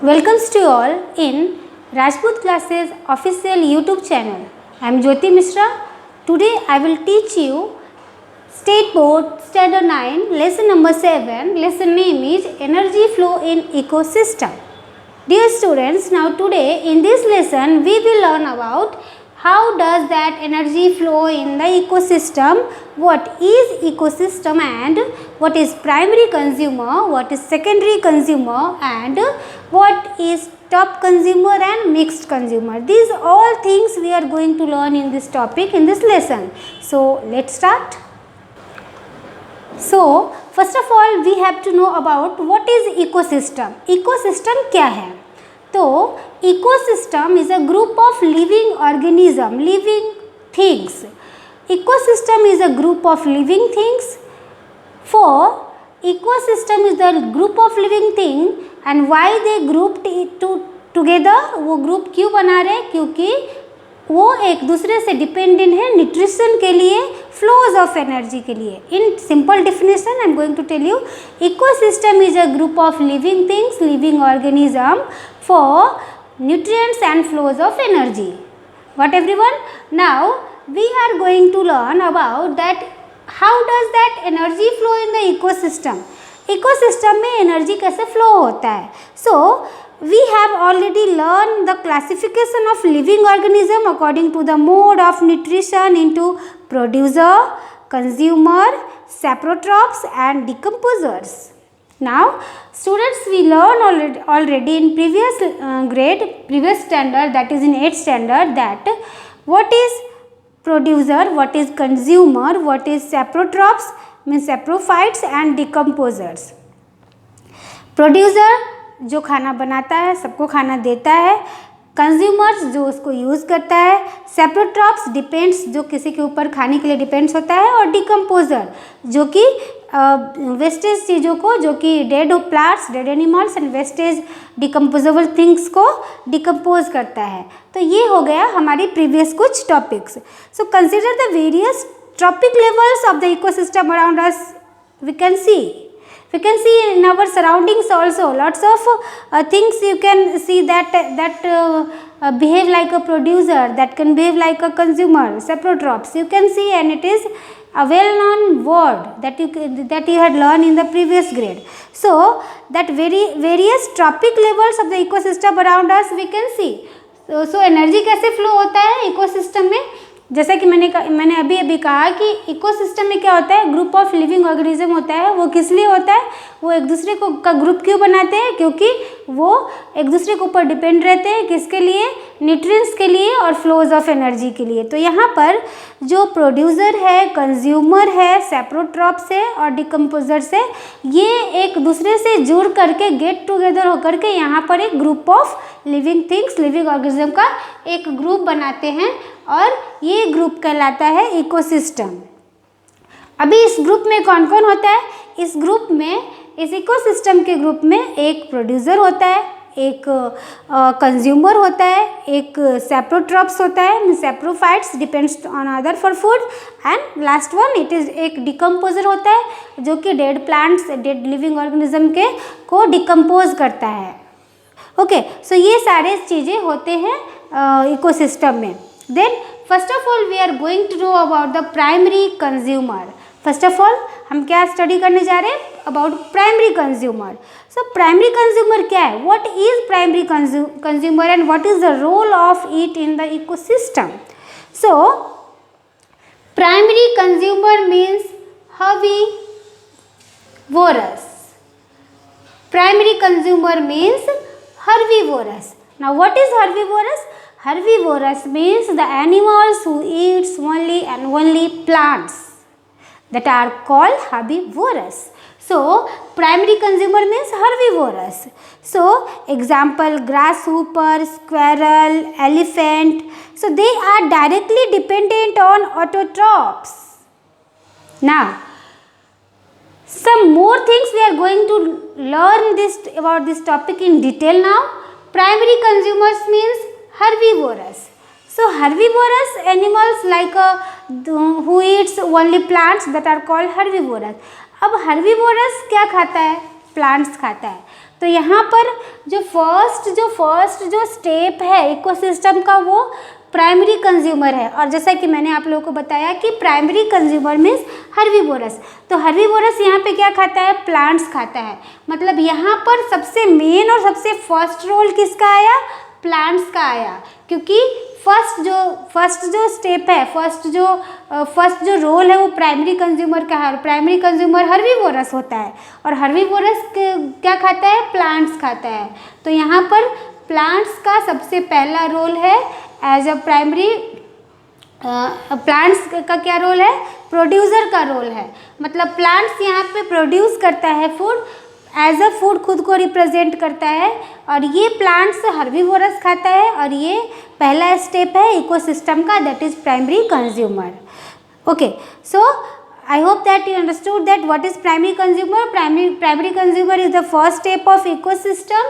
Welcomes to all in Rajput Classes official YouTube channel. I am Jyoti Mishra. Today I will teach you State Board Standard 9 lesson number 7. Lesson name is Energy Flow in Ecosystem. Dear students, now today in this lesson we will learn about how does that energy flow in the ecosystem, what is ecosystem and what is primary consumer, what is secondary consumer and what is top consumer and mixed consumer. These all things we are going to learn in this topic in this lesson. So let's start. So first of all we have to know about what is ecosystem. Ecosystem क्या है? तो ecosystem is a group of living organism, living things. Ecosystem is a group of living things. For ecosystem is the group of living thing and why they grouped it together, वो group क्यों बना रहे हैं? क्योंकि वो एक दूसरे से डिपेंडेंट है न्यूट्रिशन के लिए, फ्लोज ऑफ एनर्जी के लिए. In simple definition I am going to tell you, ecosystem is a group of living things, living organism for nutrients and flows of energy. What everyone? Now we are going to learn about that how does that energy flow in the ecosystem. Ecosystem में energy कैसे flow होता है? So we have already learned the classification of living organism according to the mode of nutrition into producer, consumer, saprotrophs and decomposers. Now students, we learn already in previous grade, previous standard, that is in 8th standard, that what is producer, what is consumer, what is saprotrophs means saprophytes and decomposers. Producer जो खाना बनाता है, सबको खाना देता है. Consumers जो उसको यूज़ करता है. सेप्रोट्रॉप्स डिपेंड्स जो किसी के ऊपर खाने के लिए डिपेंड्स होता है. और डिकम्पोजर जो कि वेस्टेज चीज़ों को, जो कि dead plants, dead animals and wastage decomposable things को डिकम्पोज करता है. तो ये हो गया हमारी प्रीवियस कुछ topics. So consider the various trophic levels of the ecosystem around us. We can see in our surroundings also lots of things you can see that behave like a producer, that can behave like a consumer, saprotrophs you can see, and it is a well known word that you had learned in the previous grade. So that various trophic levels of the ecosystem around us we can see. So energy कैसे flow होता है ecosystem में? जैसा कि मैंने अभी कहा कि इकोसिस्टम में क्या होता है, ग्रुप ऑफ लिविंग ऑर्गेनिज्म होता है. वो किस लिए होता है? वो एक दूसरे को का ग्रुप क्यों बनाते हैं? क्योंकि वो एक दूसरे के ऊपर डिपेंड रहते हैं. किसके लिए? न्यूट्रिएंट्स के लिए और फ्लोज ऑफ एनर्जी के लिए. तो यहाँ पर जो प्रोड्यूसर है, कंज्यूमर है, सेप्रोट्रॉप्स है और डिकम्पोजर्स है, ये एक दूसरे से जुड़ करके गेट टुगेदर होकर के यहाँ पर एक group of living things, living organism का एक ग्रुप बनाते हैं और ये ग्रुप कहलाता है इकोसिस्टम. अभी इस ग्रुप में कौन कौन होता है? इस ग्रुप में, इस इकोसिस्टम के ग्रुप में एक प्रोड्यूसर होता है, एक कंज्यूमर होता है, एक सेप्रोट्रॉप्स होता है, saprophytes depends on other for food, and last one it is एक डिकम्पोजर होता है जो कि dead plants, dead living organism के को डिकम्पोज करता है. ओके, सो ये सारे चीज़ें होते हैं इकोसिस्टम में. Then first of all we are going to know about the primary consumer. First of all हम क्या स्टडी करने जा रहे हैं? About primary consumer. So primary consumer क्या है? What is primary consumer and what is the role of it in the ecosystem? So primary consumer means herbivorous. Primary consumer means herbivorous. Now what is herbivorous? Herbivorous means the animals who eats only and only plants, that are called herbivorous. So primary consumer means herbivorous. So example, grasshopper, squirrel, elephant, so they are directly dependent on autotrophs. Now some more things we are going to learn about this topic in detail now. Primary consumers means herbivorous. So herbivorous animals like who eats only plants, that are called herbivorous. अब herbivorous क्या खाता है? Plants खाता है. तो यहाँ पर जो फर्स्ट जो स्टेप है इकोसिस्टम का वो प्राइमरी कंज्यूमर है। और जैसा कि मैंने आप लोगों को बताया कि प्राइमरी कंज्यूमर मीन्स हर्बीवोरस। तो हर्बीवोरस यहाँ पे क्या खाता है? प्लांट्स खाता है। मतलब यहाँ पर सबसे मेन और सबसे फर्स्ट रोल किसका आया? प्लांट्स का आया, क्योंकि फर्स्ट जो स्टेप है, फर्स्ट जो रोल है वो प्राइमरी कंज्यूमर का है, और प्राइमरी कंज्यूमर हर्बीवोरस होता है। और हर्बीवोरस क्या खाता है? प्लांट्स खाता है। तो यहाँ पर प्लांट्स का सबसे पहला रोल है एज अ प्राइमरी। प्लांट्स का क्या रोल है? प्रोड्यूसर का रोल है। मतलब प्लांट्स यहाँ पे प्रोड्यूस करता है फूड, एज अ फूड खुद को रिप्रेजेंट करता है, और ये प्लांट्स हर्बीवोरस खाता है, और ये पहला स्टेप है इकोसिस्टम का, that is primary consumer. Okay, so I hope that you understood that what is primary consumer. Primary consumer is the first step of ecosystem.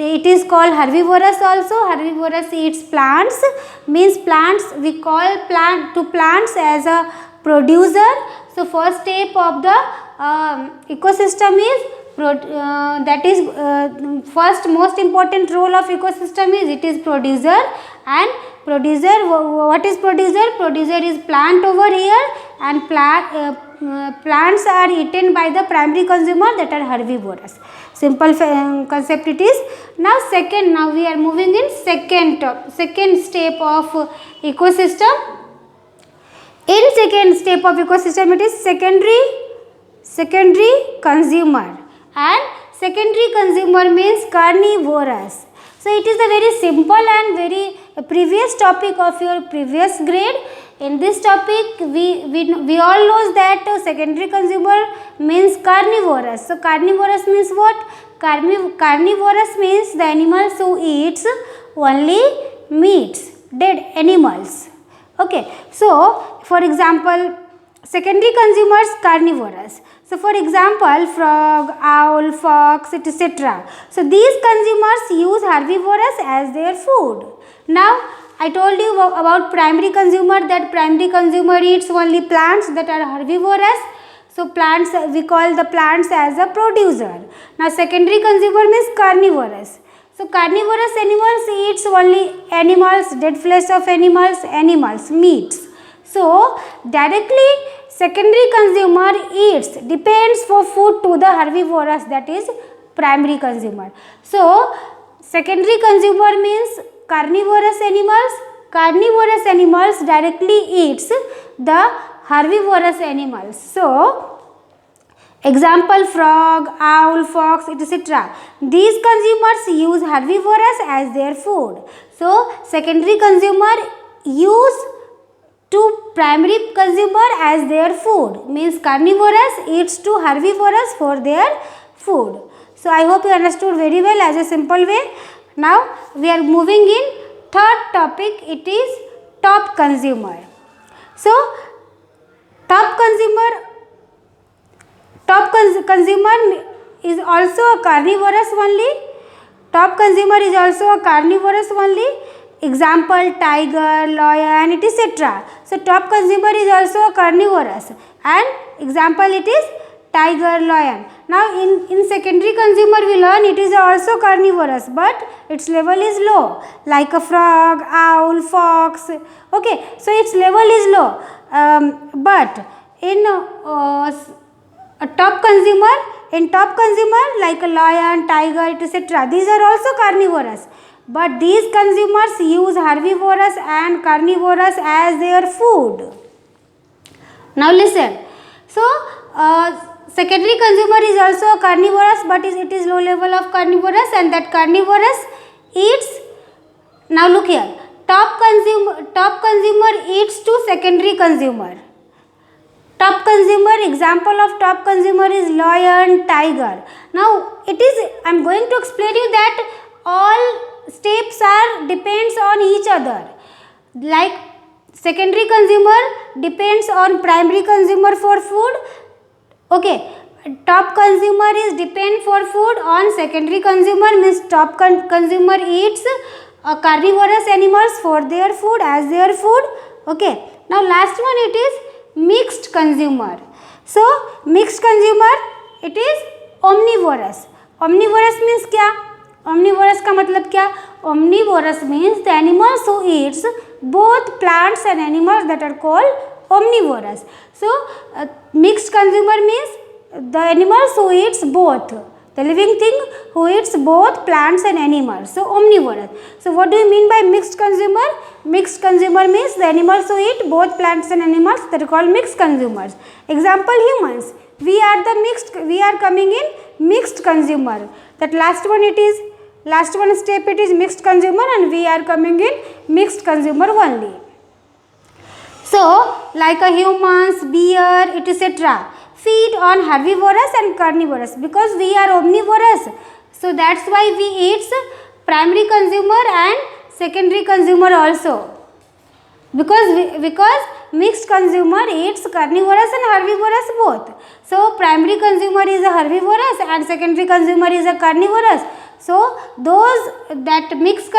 It is called herbivorous also. Herbivorous eats plants, means plants we call plants as a producer. So first step of the ecosystem is that is first most important role of ecosystem is it is producer. And producer, what is producer? Producer is plant over here, and plants are eaten by the primary consumer, that are herbivorous. Simple concept it is. Now we are moving in second step of ecosystem. In second step of ecosystem, it is secondary consumer, and secondary consumer means carnivorous. So it is a very simple and very previous topic of your previous grade. In this topic we all knows that secondary consumer means carnivorous. So carnivorous means what? Carnivorous means the animals who eats only meats, dead animals. Okay, so for example, secondary consumers carnivorous. So for example, frog, owl, fox, etc. So these consumers use herbivorous as their food. Now I told you about primary consumer, that primary consumer eats only plants that are herbivorous. So plants, we call the plants as a producer. Now secondary consumer means carnivorous. So carnivorous animals eats only animals, dead flesh of animals, meats. So directly secondary consumer eats, depends for food to the herbivorous, that is primary consumer. So secondary consumer means carnivorous animals directly eats the herbivorous animals. So example, frog, owl, fox, etc. These consumers use herbivorous as their food. So secondary consumer use to primary consumer as their food, means carnivorous eats to herbivorous for their food. So I hope you understood very well as a simple way. Now we are moving in third topic, it is top consumer. So top consumer is also a carnivorous only. Top consumer is also a carnivorous only. Example, tiger, lion, etc. So top consumer is also a carnivorous, and example it is tiger, lion. Now in secondary consumer we learn it is also carnivorous, but its level is low, like a frog, owl, fox. Okay, so its level is low, but in a top consumer like a lion, tiger, etc. these are also carnivorous, but these consumers use herbivorous and carnivorous as their food. Now listen. So secondary consumer is also a carnivorous, but it is low level of carnivorous, and that carnivorous eats. Now look here. Top consumer eats to secondary consumer. Top consumer, example of top consumer is lion, tiger. Now it is, I am going to explain you that all steps are depends on each other. Like secondary consumer depends on primary consumer for food. Okay, top consumer is depend for food on secondary consumer, means top consumer eats carnivorous animals for their food as their food. Okay, now last one it is mixed consumer. So mixed consumer, it is omnivorous. Omnivorous means क्या? Omnivorous का मतलब क्या? Omnivorous means the animals who eats both plants and animals that are called omnivorous. So mixed consumer means the animals who eats both, the living thing who eats both plants and animals. So omnivorous. So what do you mean by mixed consumer? Mixed consumer means the animals who eat both plants and animals that are called mixed consumers. Example, humans. We are coming in mixed consumer. That last one step it is mixed consumer, and we are coming in mixed consumer only. So like a humans, bear, etc. feed on herbivorous and carnivorous, because we are omnivorous. So that's why we eat primary consumer and secondary consumer also. Because mixed consumer eats carnivorous and herbivorous both. So primary consumer is a herbivorous and secondary consumer is a carnivorous. So those that mixed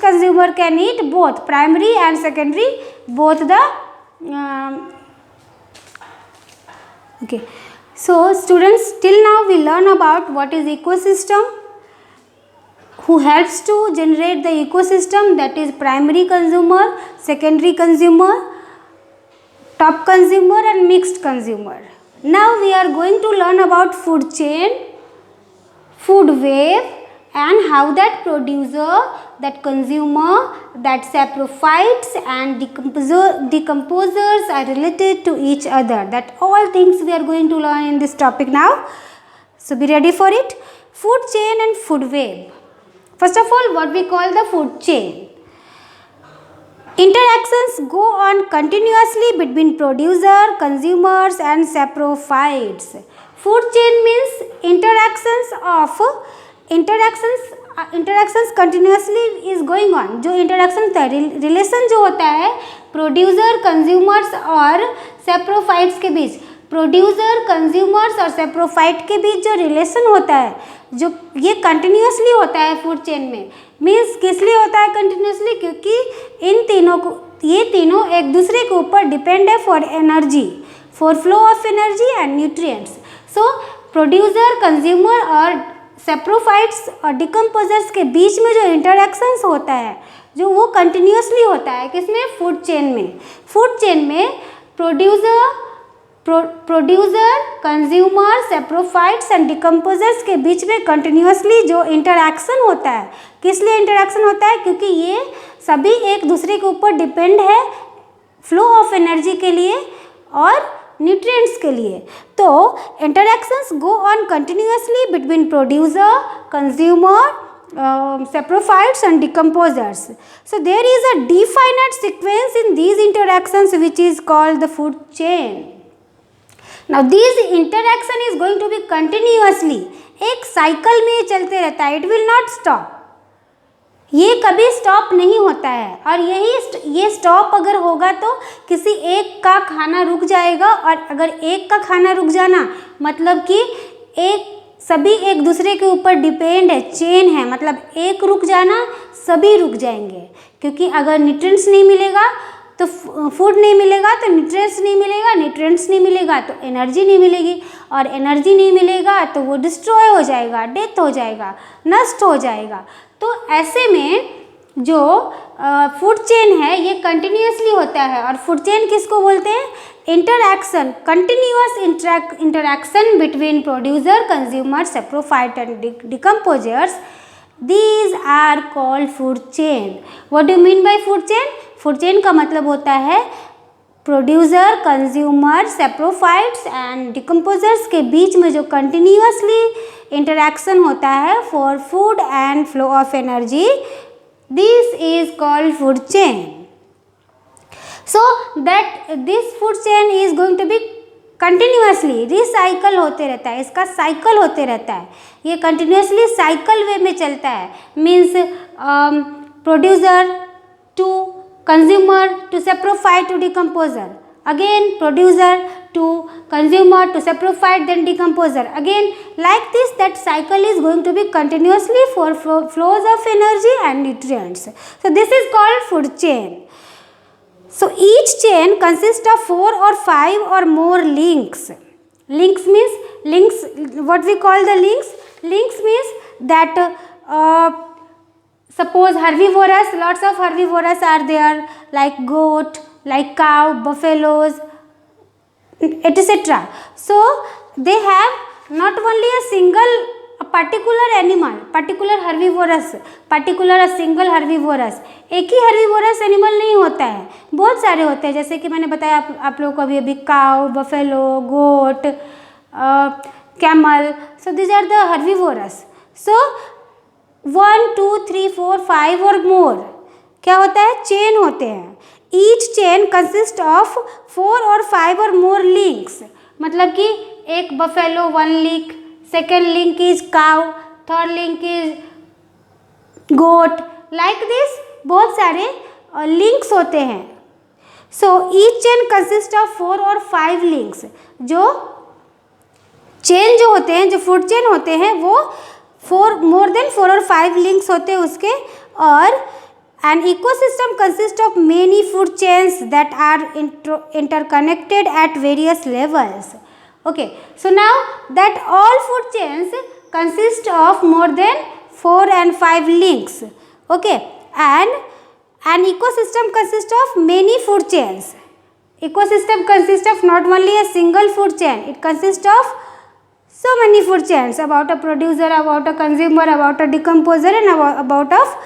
consumer can eat both primary and secondary, both the okay. So students, till now we learn about what is ecosystem, who helps to generate the ecosystem, that is primary consumer, secondary consumer, top consumer and mixed consumer. Now we are going to learn about food chain, food web, and how that producer, that consumer, that saprophytes and decomposers are related to each other. That all things we are going to learn in this topic now. So be ready for it. Food chain and food web. First of all, what we call the food chain. Interactions go on continuously between producer, consumers and saprophytes. Food chain means interactions continuously is going on. जो interaction होता है, relation जो होता है producer, consumers और saprophytes के बीच, producer, consumers और saprophyte के बीच जो रिलेशन होता है, जो ये कंटिन्यूसली होता है फूड चेन में. मीन्स किस लिए होता है कंटिन्यूसली? क्योंकि ये तीनों एक दूसरे के ऊपर डिपेंड है for energy, for flow of energy and nutrients. So producer, consumer और सेप्रोफाइट्स और डिकम्पोजर्स के बीच में जो इंटरेक्शंस होता है, जो वो कंटिन्यूसली होता है. किसमें? फूड चेन में. फूड चेन में producer, consumer, saprophytes and decomposers के बीच में कंटिन्यूसली जो इंटरैक्शन होता है. किस लिए इंटरैक्शन होता है? क्योंकि ये सभी एक दूसरे के ऊपर डिपेंड है फ्लो ऑफ एनर्जी के लिए और न्यूट्रिएंट्स के लिए. तो interactions go on continuously between producer, consumer, saprophytes and decomposers. So there is a definite sequence in these interactions which is called the food chain. Now this interaction is going to be continuously, एक cycle में चलते रहता है. It will not stop. ये कभी stop नहीं होता है. और ये स्टॉप अगर होगा तो किसी एक का खाना रुक जाएगा, और अगर एक का खाना रुक जाना मतलब कि सभी एक दूसरे के ऊपर डिपेंड है, चेन है, मतलब एक रुक जाना सभी रुक जाएंगे. क्योंकि अगर न्यूट्रिएंट्स नहीं मिलेगा तो फूड नहीं मिलेगा, तो न्यूट्रिएंट्स नहीं मिलेगा, न्यूट्रिएंट्स नहीं मिलेगा तो एनर्जी नहीं मिलेगी, और एनर्जी नहीं मिलेगा तो वो डिस्ट्रॉय हो जाएगा, डेथ हो जाएगा, नष्ट हो जाएगा. तो ऐसे में जो फूड चेन है ये कंटिन्यूसली होता है. और फूड चेन किसको बोलते हैं? Interaction, continuous interaction between producer, consumer, saprophyte and decomposers. These are called food chain. What do you mean by food chain? Food chain का मतलब होता है producer, consumer, saprophytes and decomposers के बीच में जो कंटिन्यूअसली इंटरैक्शन होता है for food and flow of energy. This is called food chain. So that this food chain is going to be continuously, recycle होते रहता है, इसका साइकिल होते रहता है. ये कंटिन्यूसली साइकिल वे में चलता है. Means producer to consumer to saprophyte to decomposer, again producer to consumer to saprophyte then decomposer, again like this. That cycle is going to be continuously for flows of energy and nutrients. So this is called food chain. So each chain consists of 4 or 5 or more links. Links means, links, what we call the links? Links means that suppose herbivores, lots of herbivores are there, like goat, like cow, buffaloes, etc. So they have not only a single a particular animal, particular herbivorous, particular a single herbivorous, एक ही herbivorous animal नहीं होता है, बहुत सारे होते हैं, जैसे कि मैंने बताया आप लोगों को अभी cow, buffalo, goat, camel. So these are the herbivorous. So 1, 2, 3, 4, 5 और more क्या होता है, चेन होते हैं. Each chain consists of 4 or 5 or more links. मतलब कि एक buffalo 1 link, second link is cow, third link is goat, like this बहुत सारे links होते हैं. So each chain consists of 4 or 5 links. जो चेन जो होते हैं, जो फूड चेन होते हैं, वो more than 4 or 5 links होते हैं उसके. और an ecosystem consists of many food chains that are interconnected at various levels. Okay, so now that all food chains consist of more than 4 and 5 links. Okay, and an ecosystem consists of many food chains. Ecosystem consists of not only a single food chain, it consists of so many food chains, about a producer, about a consumer, about a decomposer, and about of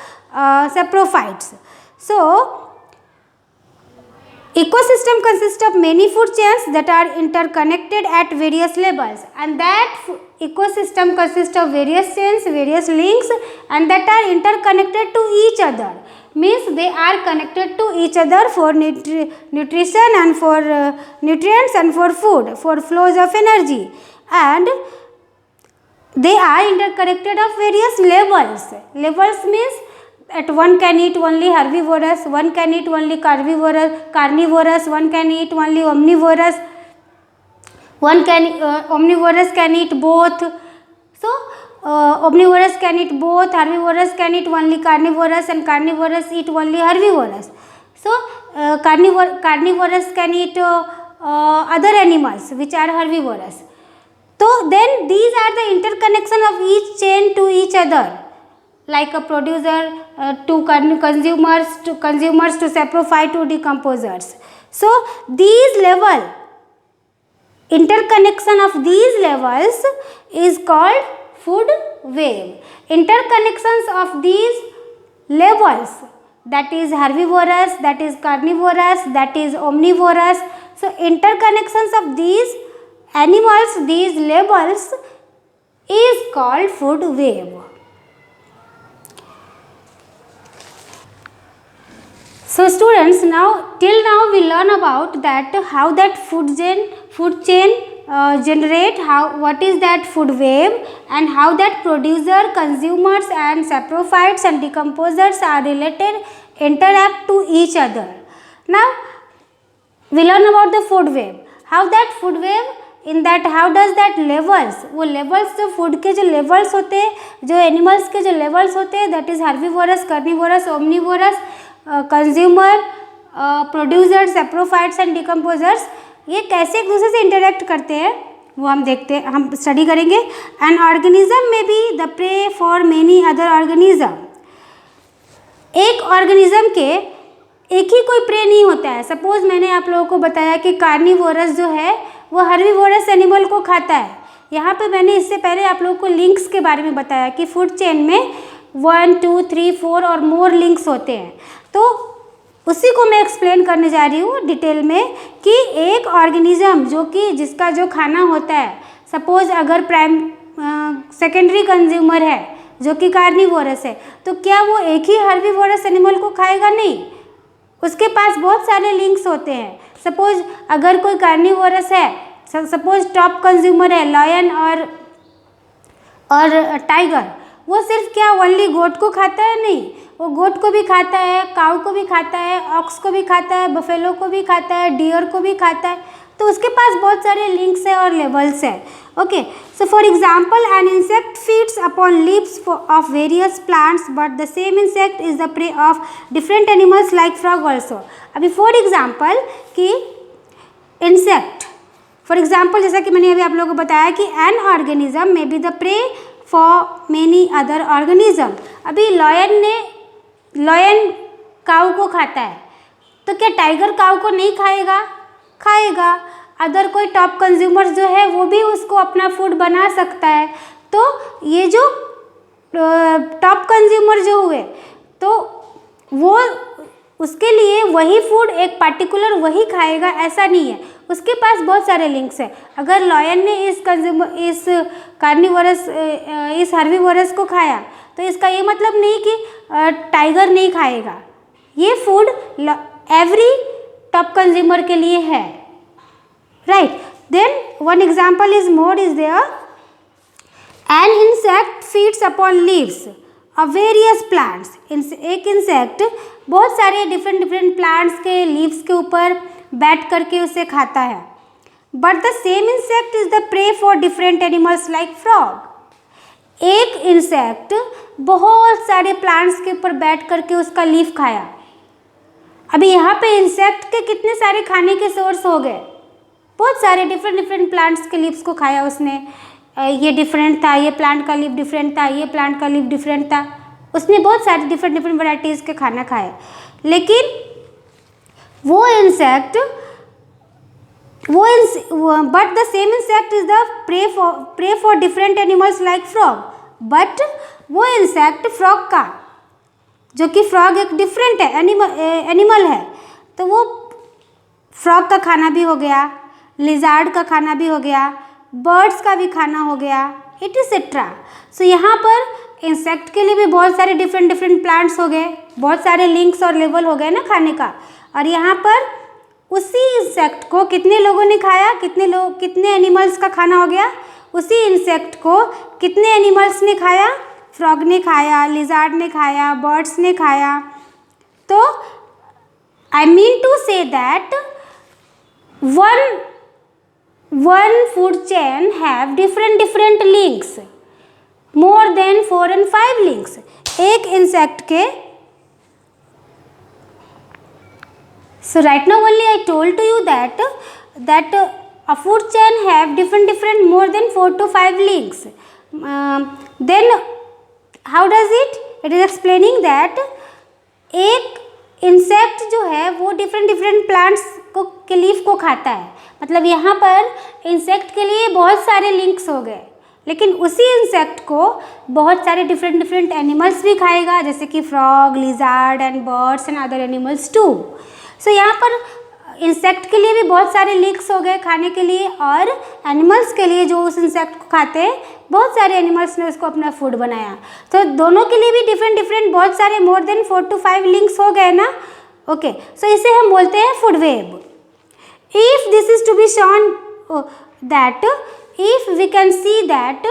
saprophytes. So ecosystem consists of many food chains that are interconnected at various levels, and that ecosystem consists of various chains, various links, and that are interconnected to each other. Means they are connected to each other for nutrition and for nutrients and for food, for flows of energy, and they are interconnected of various levels. Levels means that one can eat only herbivorous, one can eat only carnivorous, one can eat only omnivorous, omnivorous can eat both. So omnivorous can eat both, herbivorous can eat only carnivorous, and carnivorous eat only herbivorous. So carnivorous can eat other animals which are herbivorous. So then these are the interconnection of each chain to each other, like a producer to consumers, to saprophyte, to decomposers. So these level, interconnection of these levels is called food web. Interconnections of these levels, that is herbivorous, that is carnivorous, that is omnivorous. So interconnections of these animals, these levels is called food web. So students, till now we learn about that how that food chain generate, what is that food web, and how that producer, consumers, and saprophytes and decomposers are related, interact to each other. Now we learn about the food web. How that food web, in that how does that levels, वो levels जो food के जो levels होते हैं, जो animals के जो levels होते हैं, that is herbivorous, carnivorous, omnivorous, consumer, producers, saprophytes and decomposers, ये कैसे एक दूसरे से इंटरेक्ट करते हैं वो हम स्टडी करेंगे. एन ऑर्गेनिज्म में be the prey for many other organism. एक ऑर्गेनिज्म के एक ही कोई प्रे नहीं होता है. सपोज मैंने आप लोगों को बताया कि कार्निवोरस जो है वो हर्बीवोरस एनिमल को खाता है. यहाँ पे मैंने इससे पहले आप लोगों को लिंक्स के बारे में बताया कि फूड चेन में 1, 2, 3, 4 और मोर लिंक्स होते हैं. तो उसी को मैं एक्सप्लेन करने जा रही हूँ डिटेल में कि एक ऑर्गेनिज्म जो कि जिसका जो खाना होता है, सपोज अगर सेकेंडरी कंज्यूमर है जो कि कार्निवोरस है, तो क्या वो एक ही हर्बीवोरस एनिमल को खाएगा? नहीं, उसके पास बहुत सारे लिंक्स होते हैं. सपोज अगर कोई कार्निवोरस है, सपोज टॉप कंज्यूमर है लायन और टाइगर, वो सिर्फ क्या ओनली गोट को खाता है? नहीं, वो गोट को भी खाता है, काऊ को भी खाता है, ऑक्स को भी खाता है, बफेलो को भी खाता है, डियर को भी खाता है. तो उसके पास बहुत सारे लिंक्स है और लेवल्स है. Okay, so for example N insect feeds upon leaves of various plants but the same insect is the prey of different animals like frog also. अभी फॉर एग्जाम्पल कि इंसेक्ट, फॉर एग्जाम्पल जैसा कि मैंने अभी आप लोगों को बताया कि एन ऑर्गेनिज्म में be the prey for many other organism. अभी लॉयन काऊ को खाता है, तो क्या टाइगर काऊ को नहीं खाएगा? खाएगा। अदर कोई टॉप कंज्यूमर्स जो है वो भी उसको अपना फूड बना सकता है। तो ये जो टॉप कंज्यूमर जो हुए, तो वो उसके लिए वही फूड एक पार्टिकुलर वही खाएगा ऐसा नहीं है, उसके पास बहुत सारे लिंक्स हैं। अगर लॉयन ने इस कार्निवोरस इस हर्बीवोरस को खाया, तो इसका ये मतलब नहीं कि टाइगर नहीं खाएगा। ये फूड एवरी टॉप कंज्यूमर के लिए है, right. Then one example is more is there, an insect feeds upon leaves of various plants. एक इंसेक्ट बहुत सारे डिफरेंट प्लांट्स के लीव्स के ऊपर बैठ करके उसे खाता है। But the same insect is the prey for different animals like frog. एक इंसेक्ट बहुत सारे प्लांट्स के ऊपर बैठ करके उसका लीफ खाया। अभी यहाँ पे इंसेक्ट के कितने सारे खाने के सोर्स हो गए, बहुत सारे डिफरेंट प्लांट्स के लीव्स को खाया उसने। ये डिफरेंट था, ये प्लांट का लीफ डिफरेंट था, ये प्लांट का लीफ डिफरेंट था, उसने बहुत सारे डिफरेंट वैराइटीज़ के खाना खाए। लेकिन वो insect but the same insect is the prey for different animals like frog. But वो इंसेक्ट फ्रॉग का, जो कि फ्रॉग एक डिफरेंट है एनिमल है, तो वो फ्रॉग का खाना भी हो गया, लिजार्ड का खाना भी हो गया, बर्ड्स का भी खाना हो गया, एटसेट्रा। सो यहाँ पर इंसेक्ट के लिए भी बहुत सारे डिफरेंट प्लांट्स हो गए, बहुत सारे लिंक्स और लेवल हो गए ना खाने का। और यहाँ पर उसी इंसेक्ट को कितने लोगों ने खाया, कितने एनिमल्स का खाना हो गया? उसी इंसेक्ट को कितने एनिमल्स ने खाया? फ्रॉग ने खाया, लिजार्ड ने खाया, बर्ड्स ने खाया। तो I mean to say that one food chain have different links, more than 4 and 5 links। एक इंसेक्ट के, so right now only I told to you that a food chain have different more than 4 to 5 links। Then how does it? It is explaining that एक insect जो है वो different plants को के leaf को खाता है। मतलब यहाँ पर इंसेक्ट के लिए बहुत सारे लिंक्स हो गए, लेकिन उसी इंसेक्ट को बहुत सारे डिफरेंट एनिमल्स भी खाएगा, जैसे कि frog, lizard and birds and other animals too. So यहाँ पर इंसेक्ट के लिए भी बहुत सारे लिंक्स हो गए खाने के लिए, और एनिमल्स के लिए जो उस इंसेक्ट को खाते हैं बहुत सारे एनिमल्स ने उसको अपना फूड बनाया। तो दोनों के लिए भी डिफरेंट बहुत सारे मोर देन 4 to 5 लिंक्स हो गए ना। ओके, सो इसे हम बोलते हैं food web. If this is to be shown that if we can see that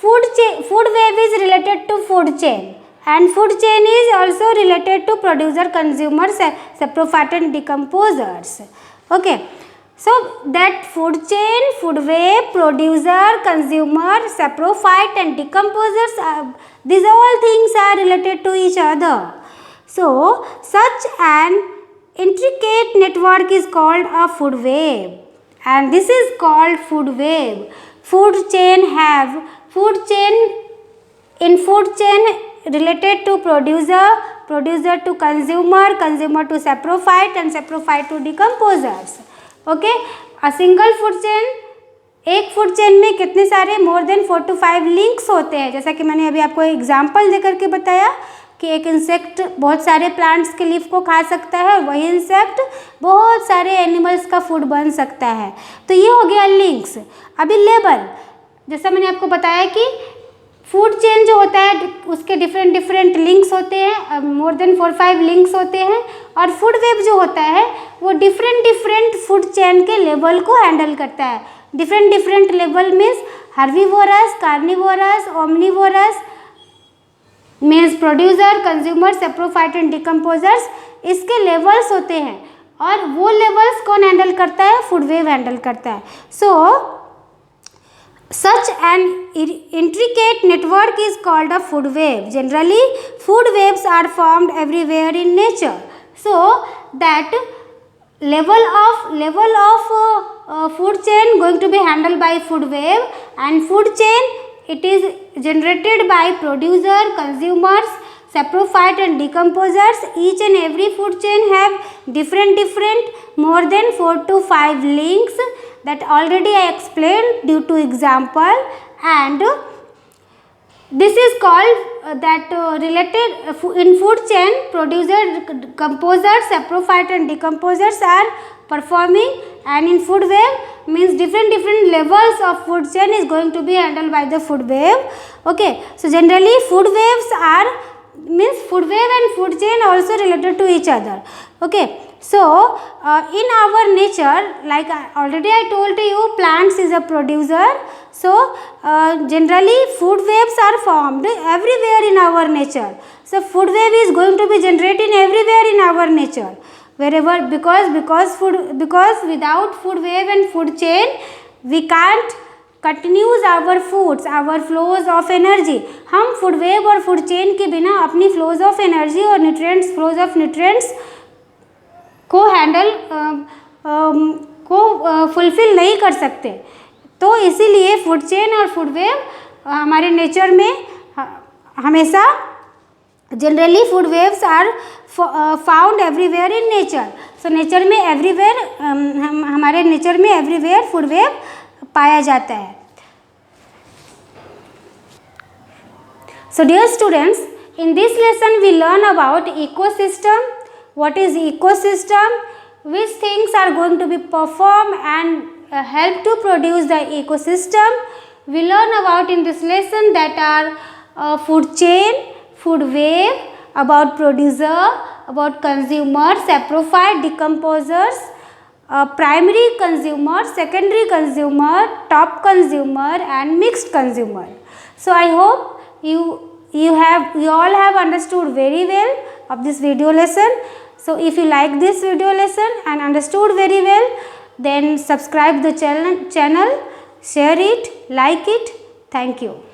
food web is related to food chain, and food chain is also related to producer, consumers, saprophyte and decomposers. Okay, so that food chain, food web, producer, consumer, saprophyte and decomposers, these all things are related to each other. So such an intricate network is called a food web, and this is called food web. Food chain related to producer to consumer to saprophyte and saprophyte to decomposers. Okay, a single food chain, एक food chain में कितने सारे more than 4 to 5 links होते हैं। जैसा कि मैंने अभी आपको एग्जाम्पल देकर के बताया कि एक इंसेक्ट बहुत सारे प्लांट्स के लीफ को खा सकता है, और वही इंसेक्ट बहुत सारे एनिमल्स का फूड बन सकता है। तो ये हो गया लिंक्स। अभी लेबल, जैसा मैंने आपको बताया कि फूड चेन जो होता है उसके डिफरेंट लिंक्स होते हैं, मोर देन 4-5 लिंक्स होते हैं, और फूड वेब जो होता है वो डिफरेंट फूड चेन के लेवल को हैंडल करता है। Different level means herbivorous, carnivorous, omnivorous means producer, consumer, saprophyte and decomposers, इसके लेवल्स होते हैं, और वो लेवल्स कौन हैंडल करता है? फूड वेव हैंडल करता है। सो such an intricate network is called a food web. Generally food webs are formed everywhere in nature, so that level of food chain going to be handled by food web, and food chain it is generated by producer, consumers, saprophyte and decomposers. Each and every food chain have different more than 4 to 5 links that already I explained due to example, and this is called related in food chain. Producer, composer, saprophyte and decomposers are performing, and in food wave means different levels of food chain is going to be handled by the food wave. Okay, so generally food waves are means food wave and food chain also related to each other. Okay, so in our nature, like already I told you, plants is a producer. So generally food waves are formed everywhere in our nature. So food wave is going to be generated everywhere in our nature, wherever, because without food wave and food chain we can't continues our foods, our flows of energy. हम food web और food chain के बिना अपनी flows of energy और nutrients, flows of nutrients को handle fulfil नहीं कर सकते. तो इसीलिए फूड चेन और फूड वेव हमारे नेचर में हमेशा generally food webs are found everywhere in nature. So nature में एवरीवेयर हमारे नेचर में एवरीवेयर फूड वेव पाया जाता है. So dear students, in this lesson we learn about ecosystem. What is ecosystem? Which things are going to be performed and help to produce the ecosystem? We learn about in this lesson that are food chain, food wave, about producer, about consumer, saprophyte, decomposers, primary consumer, secondary consumer, top consumer and mixed consumer. So I hope you all have understood very well of this video lesson. So if you like this video lesson and understood very well, then subscribe the channel, share it, like it. Thank you.